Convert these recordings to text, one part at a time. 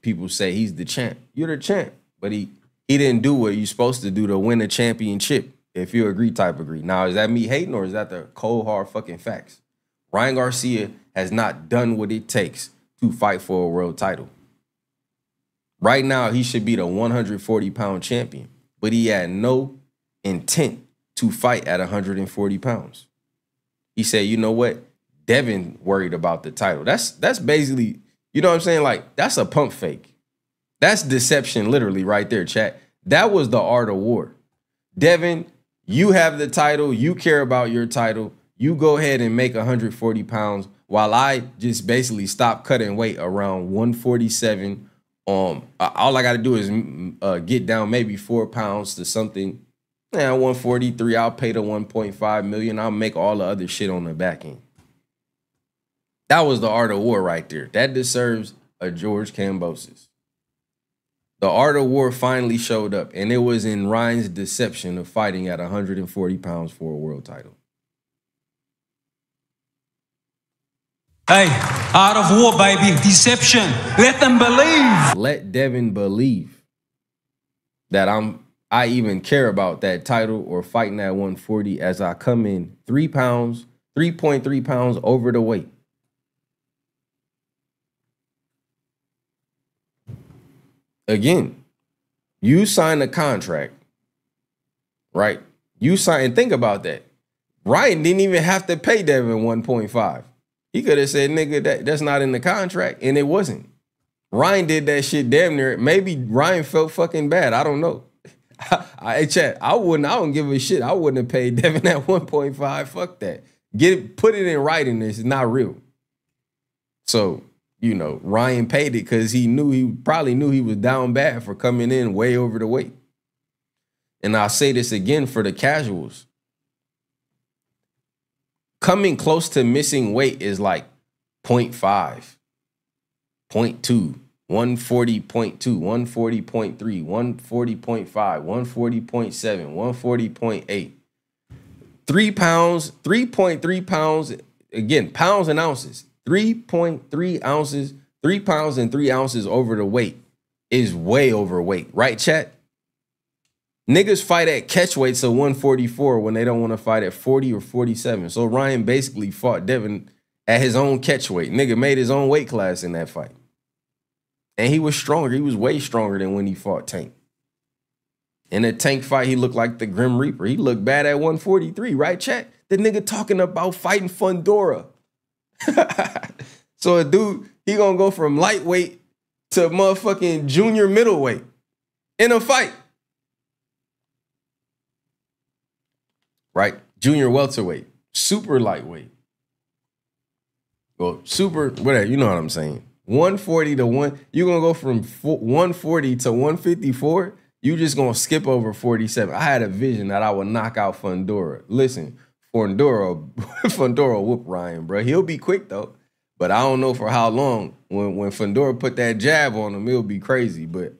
people say he's the champ. You're the champ. But he didn't do what you're supposed to do to win a championship. If you agree, type agree. Now, is that me hating or is that the cold, hard fucking facts? Ryan Garcia has not done what it takes to fight for a world title. Right now, he should be the 140-pound champion, but he had no intent to fight at 140 pounds. He said, you know what? Devin worried about the title. That's basically, you know what I'm saying? Like, that's a pump fake. That's deception literally right there, chat. That was the art of war. Devin, you have the title. You care about your title. You go ahead and make 140 pounds while I just basically stop cutting weight around 147. All I got to do is get down maybe 4 pounds to something. 143. I'll pay the 1.5 million. I'll make all the other shit on the back end. That was the art of war right there. That deserves a George Kambosos. The art of war finally showed up, and it was in Ryan's deception of fighting at 140 pounds for a world title. Hey, art of war, baby. Deception. Let them believe. Let Devin believe that I even care about that title or fighting at 140 as I come in 3 pounds, 3.3 pounds over the weight. Again, you signed a contract, right? You signed, think about that. Ryan didn't even have to pay Devin 1.5. He could have said, nigga, that's not in the contract, and it wasn't. Ryan did that shit damn near. Maybe Ryan felt fucking bad. I don't know. Chat, I don't give a shit. I wouldn't have paid Devin at 1.5. Fuck that. Put it in writing. This is not real. So, you know, Ryan paid it because he probably knew he was down bad for coming in way over the weight. And I'll say this again for the casuals. Coming close to missing weight is like 0.5, 0.2, 140.2, 140.3, 140.5, 140.7, 140.8. 3 pounds, 3.3 pounds, again, pounds and ounces. 3.3 ounces, 3 pounds and 3 ounces over the weight is way overweight, right, chat? Niggas fight at catch weights of 144 when they don't want to fight at 40 or 47. So Ryan basically fought Devin at his own catch weight. Nigga made his own weight class in that fight. And he was stronger. He was way stronger than when he fought Tank. In a Tank fight, he looked like the Grim Reaper. He looked bad at 143, right, chat? The nigga talking about fighting Fundora. So a dude, he gonna go from lightweight to motherfucking junior middleweight in a fight. Right? Junior welterweight, super lightweight. Well, super, whatever, you know what I'm saying. 140 to 1, you're going to go from 140 to 154. You just going to skip over 47. I had a vision that I would knock out Fundora. Listen, Fundora whoop Ryan, bro. He'll be quick, though. But I don't know for how long. When Fundora put that jab on him, it'll be crazy. But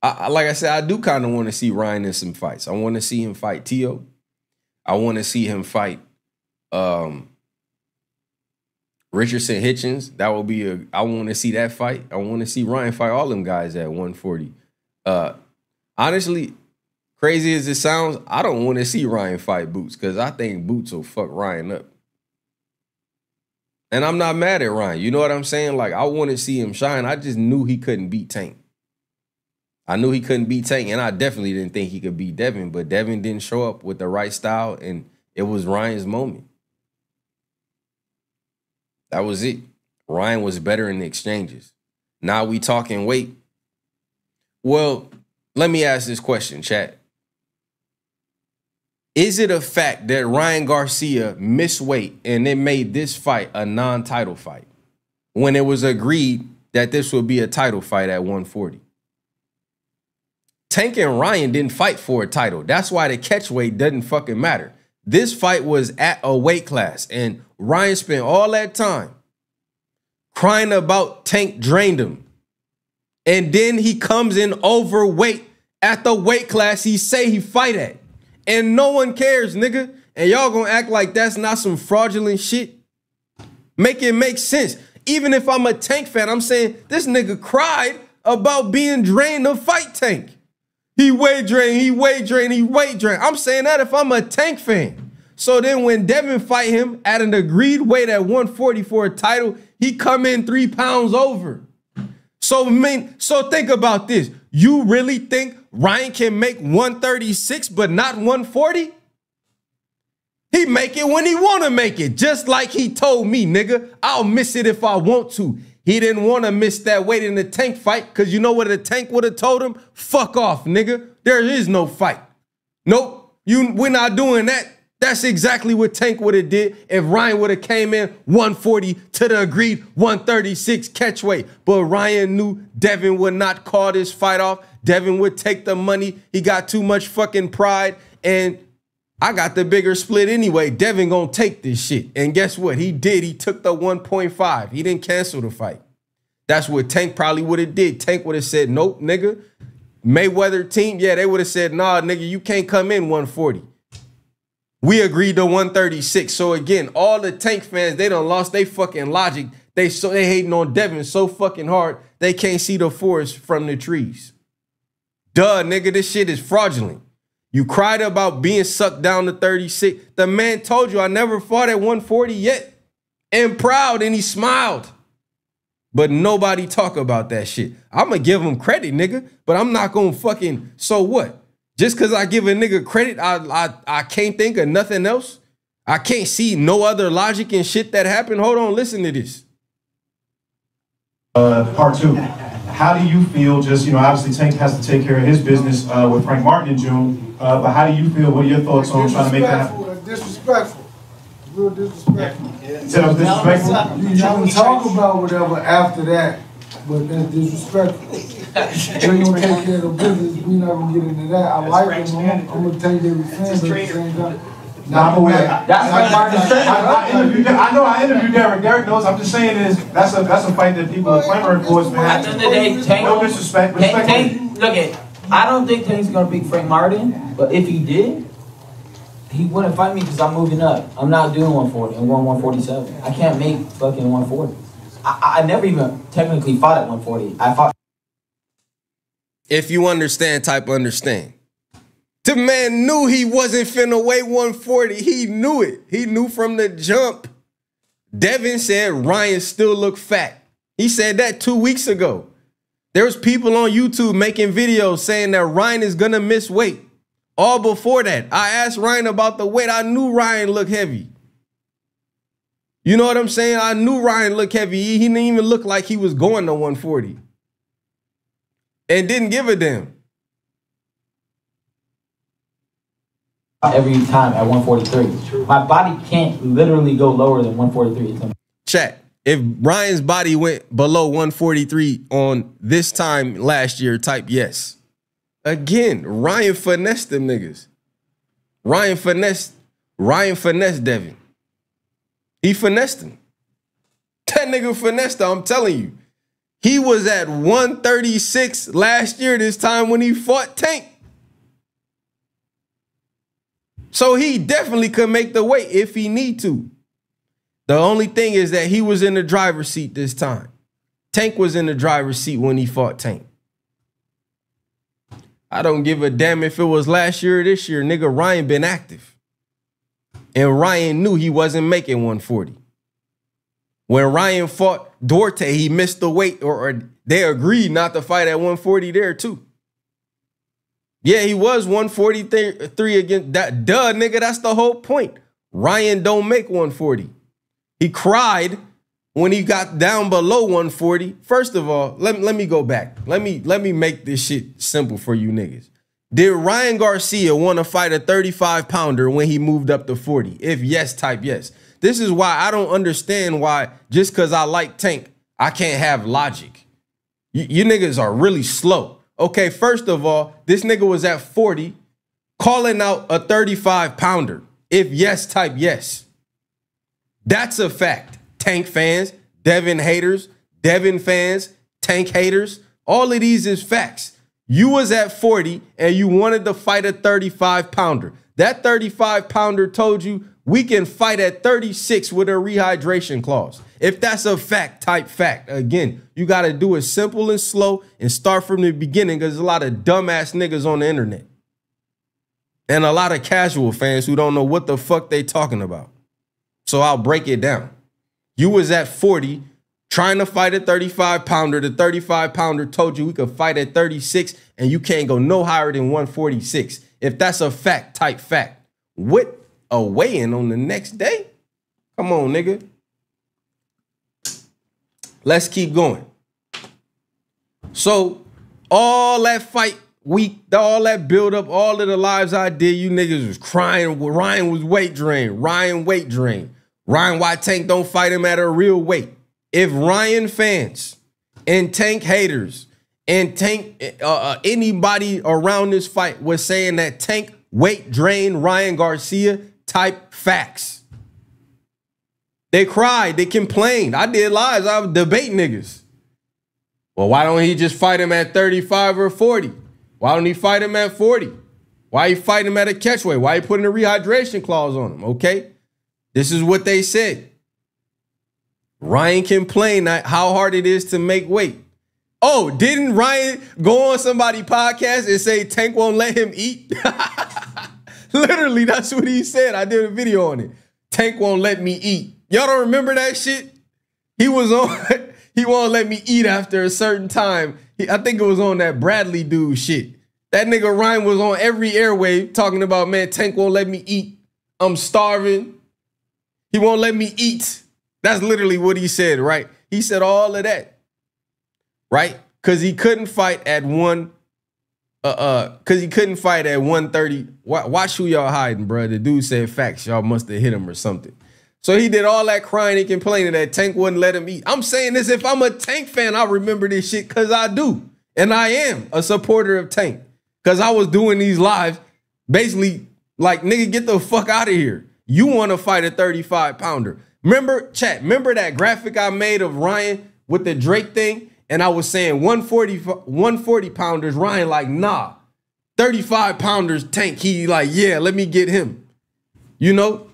like I said, I do kind of want to see Ryan in some fights. I want to see him fight Tio. I want to see him fight Richardson Hitchens. That will be I want to see that fight. I want to see Ryan fight all them guys at 140. Honestly, crazy as it sounds, I don't want to see Ryan fight Boots because I think Boots will fuck Ryan up. And I'm not mad at Ryan. You know what I'm saying? Like, I want to see him shine. I just knew he couldn't beat Tank. I knew he couldn't beat Tank, and I definitely didn't think he could beat Devin, but Devin didn't show up with the right style, and it was Ryan's moment. That was it. Ryan was better in the exchanges. Now we talking weight. Well, let me ask this question, chat. Is it a fact that Ryan Garcia missed weight and it made this fight a non-title fight when it was agreed that this would be a title fight at 140? Tank and Ryan didn't fight for a title. That's why the catch weight doesn't fucking matter. This fight was at a weight class, and Ryan spent all that time crying about Tank drained him. And then he comes in overweight at the weight class he say he fight at. And no one cares, nigga. And y'all gonna act like that's not some fraudulent shit? Make it make sense. Even if I'm a Tank fan, I'm saying this nigga cried about being drained to fight Tank. He weight drained, he weight drained, he weight drained. I'm saying that if I'm a Tank fan. So then when Devin fight him at an agreed weight at 140 for a title, he come in 3 pounds over. So think about this. You really think Ryan can make 136 but not 140? He make it when he want to make it. Just like he told me, nigga, I'll miss it if I want to. He didn't want to miss that weight in the Tank fight because you know what the Tank would have told him? Fuck off, nigga. There is no fight. Nope, we're not doing that. That's exactly what Tank would have did if Ryan would have came in 140 to the agreed 136 catch weight. But Ryan knew Devin would not call this fight off. Devin would take the money. He got too much fucking pride. And I got the bigger split anyway. Devin gonna take this shit. And guess what? He did. He took the 1.5. He didn't cancel the fight. That's what Tank probably would have did. Tank would have said, nope, nigga. Mayweather team, yeah, they would have said, nah, nigga, you can't come in 140. We agreed to 136. So again, all the Tank fans, they done lost their fucking logic. They hating on Devin so fucking hard, they can't see the forest from the trees. Duh, nigga, this shit is fraudulent. You cried about being sucked down to 36. The man told you I never fought at 140 yet. And proud, and he smiled. But nobody talk about that shit. I'm gonna give him credit, nigga, but I'm not gonna fucking, so what? Just because I give a nigga credit, I can't think of nothing else? I can't see no other logic and shit that happened? Hold on, listen to this. Part 2. How do you feel, just, obviously Tank has to take care of his business with Frank Martin in June, but how do you feel, what are your thoughts on trying to make that happen? Disrespectful. Real disrespectful. You said it was disrespectful? You can talk about whatever after that, but that's disrespectful. They're going to take care of the business. We're not going to get into that. I like them. I'm going to take their defense, but at the same time. Nah, I'm aware. I know I interviewed Derek. Derek knows. I'm just saying that's a fight that people are clamoring for. At the end of the day, Tank, no disrespect. Tank, look at, I don't think Tank's gonna beat Frank Martin, but if he did, he wouldn't fight me because I'm moving up. I'm not doing 140. I'm going 147. I can't make fucking 140. I never even technically fought at 140. I fought. If you understand, type understand. The man knew he wasn't finna weigh 140. He knew it. He knew from the jump. Devin said Ryan still looked fat. He said that 2 weeks ago. There was people on YouTube making videos saying that Ryan is gonna miss weight. All before that, I asked Ryan about the weight. I knew Ryan looked heavy. You know what I'm saying? I knew Ryan looked heavy. He didn't even look like he was going to 140. And didn't give a damn. Every time at 143. My body can't literally go lower than 143. Chat. If Ryan's body went below 143 on this time last year, type yes. Again, Ryan finessed them niggas. Ryan finessed Devin. He finessed him. That nigga finessed him, I'm telling you. He was at 136 last year this time when he fought Tank. So he definitely could make the weight if he need to. The only thing is that he was in the driver's seat this time. Tank was in the driver's seat when he fought Tank. I don't give a damn if it was last year or this year. Nigga, Ryan been active. And Ryan knew he wasn't making 140. When Ryan fought Duarte, he missed the weight, or they agreed not to fight at 140 there too. Yeah, he was 143 against that. Duh, nigga, that's the whole point. Ryan don't make 140. He cried when he got down below 140. First of all, let me go back. Let me make this shit simple for you niggas. Did Ryan Garcia want to fight a 35-pounder when he moved up to 40? If yes, type yes. This is why I don't understand why just because I like Tank, I can't have logic. You niggas are really slow. Okay, first of all, this nigga was at 40 calling out a 35-pounder. If yes, type yes. That's a fact. Tank fans, Devin haters, Devin fans, Tank haters, all of these is facts. You was at 40 and you wanted to fight a 35-pounder. That 35-pounder told you we can fight at 36 with a rehydration clause. If that's a fact, type fact. Again, you got to do it simple and slow and start from the beginning because there's a lot of dumbass niggas on the internet. And a lot of casual fans who don't know what the fuck they talking about. So I'll break it down. You was at 40 trying to fight a 35-pounder. The 35-pounder told you we could fight at 36 and you can't go no higher than 146. If that's a fact, type fact. With a weigh-in on the next day? Come on, nigga. Let's keep going. So all that fight week, all that build up, all of the lives I did, you niggas was crying. Ryan was weight drained. Ryan weight drained. Ryan, why Tank don't fight him at a real weight? If Ryan fans and Tank haters and Tank anybody around this fight was saying that Tank weight drained Ryan Garcia, type facts. They cried, they complained. I did lives, I would debate niggas. Well, why don't he just fight him at 35 or 40? Why don't he fight him at 40? Why you fight him at a catchweight? Why you putting a rehydration clause on him? Okay, this is what they said. Ryan complained how hard it is to make weight. Oh, didn't Ryan go on somebody's podcast and say Tank won't let him eat? Literally, that's what he said. I did a video on it. Tank won't let me eat. Y'all don't remember that shit? He was on, he won't let me eat after a certain time. I think it was on that Bradley dude shit. That nigga Ryan was on every airwave talking about, man, Tank won't let me eat. I'm starving. He won't let me eat. That's literally what he said, right? He said all of that, right? Because he couldn't fight at 130. Watch who y'all hiding, bro. The dude said facts. Y'all must have hit him or something. So he did all that crying and complaining that Tank wouldn't let him eat. I'm saying this, if I'm a Tank fan, I remember this shit because I do. And I am a supporter of Tank because I was doing these lives basically like, nigga, get the fuck out of here. You want to fight a 35-pounder. Remember, chat, remember that graphic I made of Ryan with the Drake thing? And I was saying 140-pounders, Ryan like, nah. 35-pounders, Tank, he like, yeah, let me get him. You know?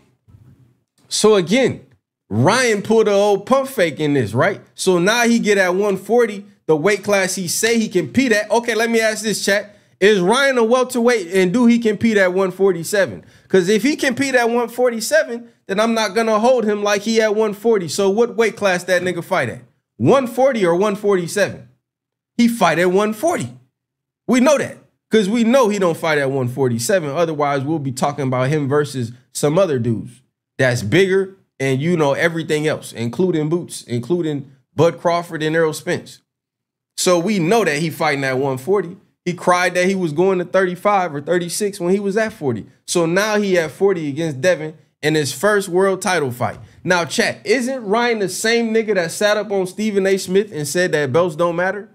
So again, Ryan pulled an old pump fake in this, right? So now he get at 140, the weight class he say he compete at. Okay, let me ask this, chat. Is Ryan a welterweight and do he compete at 147? Because if he compete at 147, then I'm not going to hold him like he at 140. So what weight class that nigga fight at? 140 or 147? He fight at 140. We know that because we know he don't fight at 147. Otherwise, we'll be talking about him versus some other dudes that's bigger and you know everything else, including Boots, including Bud Crawford and Errol Spence. So we know that he fighting at 140. He cried that he was going to 35 or 36 when he was at 40. So now he at 40 against Devin in his first world title fight. Now, chat, isn't Ryan the same nigga that sat up on Stephen A. Smith and said that belts don't matter?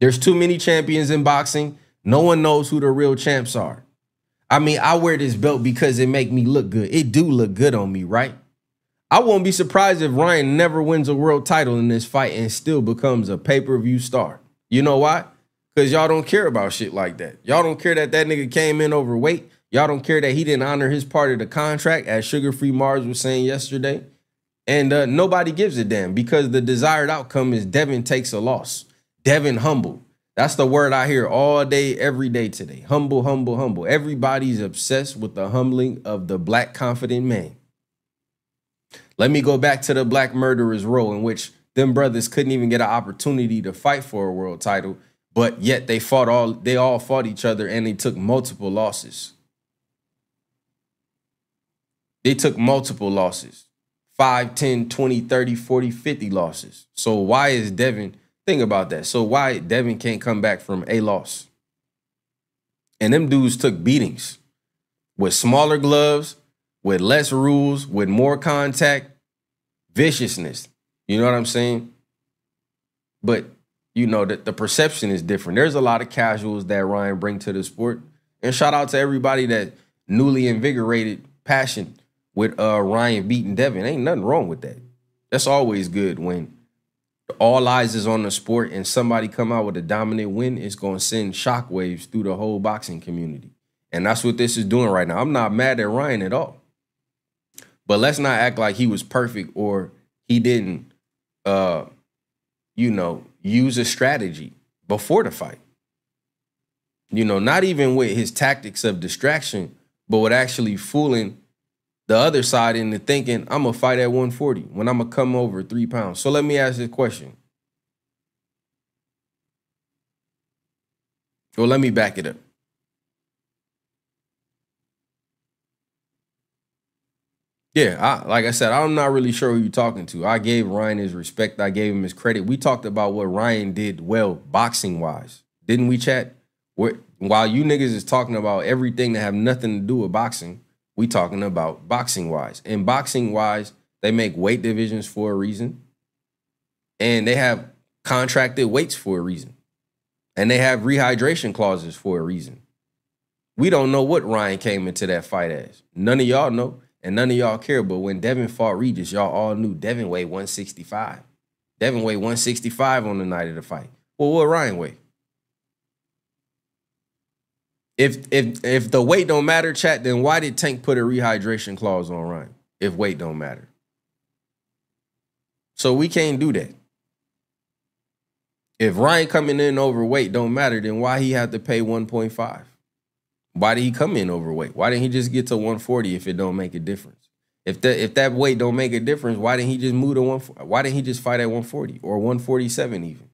There's too many champions in boxing. No one knows who the real champs are. I mean, I wear this belt because it make me look good. It do look good on me, right? I won't be surprised if Ryan never wins a world title in this fight and still becomes a pay-per-view star. You know why? Because y'all don't care about shit like that. Y'all don't care that that nigga came in overweight. Y'all don't care that he didn't honor his part of the contract, as Sugar Free Mars was saying yesterday. And nobody gives a damn because the desired outcome is Devin takes a loss. Devin humble. That's the word I hear all day, every day today. Humble, humble, humble. Everybody's obsessed with the humbling of the black confident man. Let me go back to the black murderers row in which them brothers couldn't even get an opportunity to fight for a world title, but yet they all fought each other and they took multiple losses. They took multiple losses. 5, 10, 20, 30, 40, 50 losses. So why is Devin, think about that. So why Devin can't come back from a loss? And them dudes took beatings with smaller gloves, with less rules, with more contact, viciousness. You know what I'm saying? But you know that the perception is different. There's a lot of casuals that Ryan bring to the sport. And shout out to everybody that newly invigorated passion with Ryan beating Devin. Ain't nothing wrong with that. That's always good when all eyes is on the sport and somebody come out with a dominant win. It's going to send shockwaves through the whole boxing community. And that's what this is doing right now. I'm not mad at Ryan at all. But let's not act like he was perfect or he didn't, you know, use a strategy before the fight. You know, not even with his tactics of distraction, but with actually fooling the other side into thinking, I'm going to fight at 140 when I'm going to come over 3 pounds. So let me ask this question. Well, let me back it up. Yeah, like I said, I'm not really sure who you're talking to. I gave Ryan his respect. I gave him his credit. We talked about what Ryan did well boxing-wise. Didn't we, chat? While you niggas is talking about everything that have nothing to do with boxing, we talking about boxing-wise. And boxing-wise, they make weight divisions for a reason. And they have contracted weights for a reason. And they have rehydration clauses for a reason. We don't know what Ryan came into that fight as. None of y'all know, and none of y'all care. But when Devin fought Regis, y'all all knew Devin weighed 165. Devin weighed 165 on the night of the fight. Well, what Ryan weigh? If the weight don't matter, chat, then why did Tank put a rehydration clause on Ryan if weight don't matter? So we can't do that. If Ryan coming in overweight don't matter, then why he have to pay 1.5? Why did he come in overweight? Why didn't he just get to 140 if it don't make a difference? If that weight don't make a difference, why didn't he just move to 140? Why didn't he just fight at 140 or 147 even?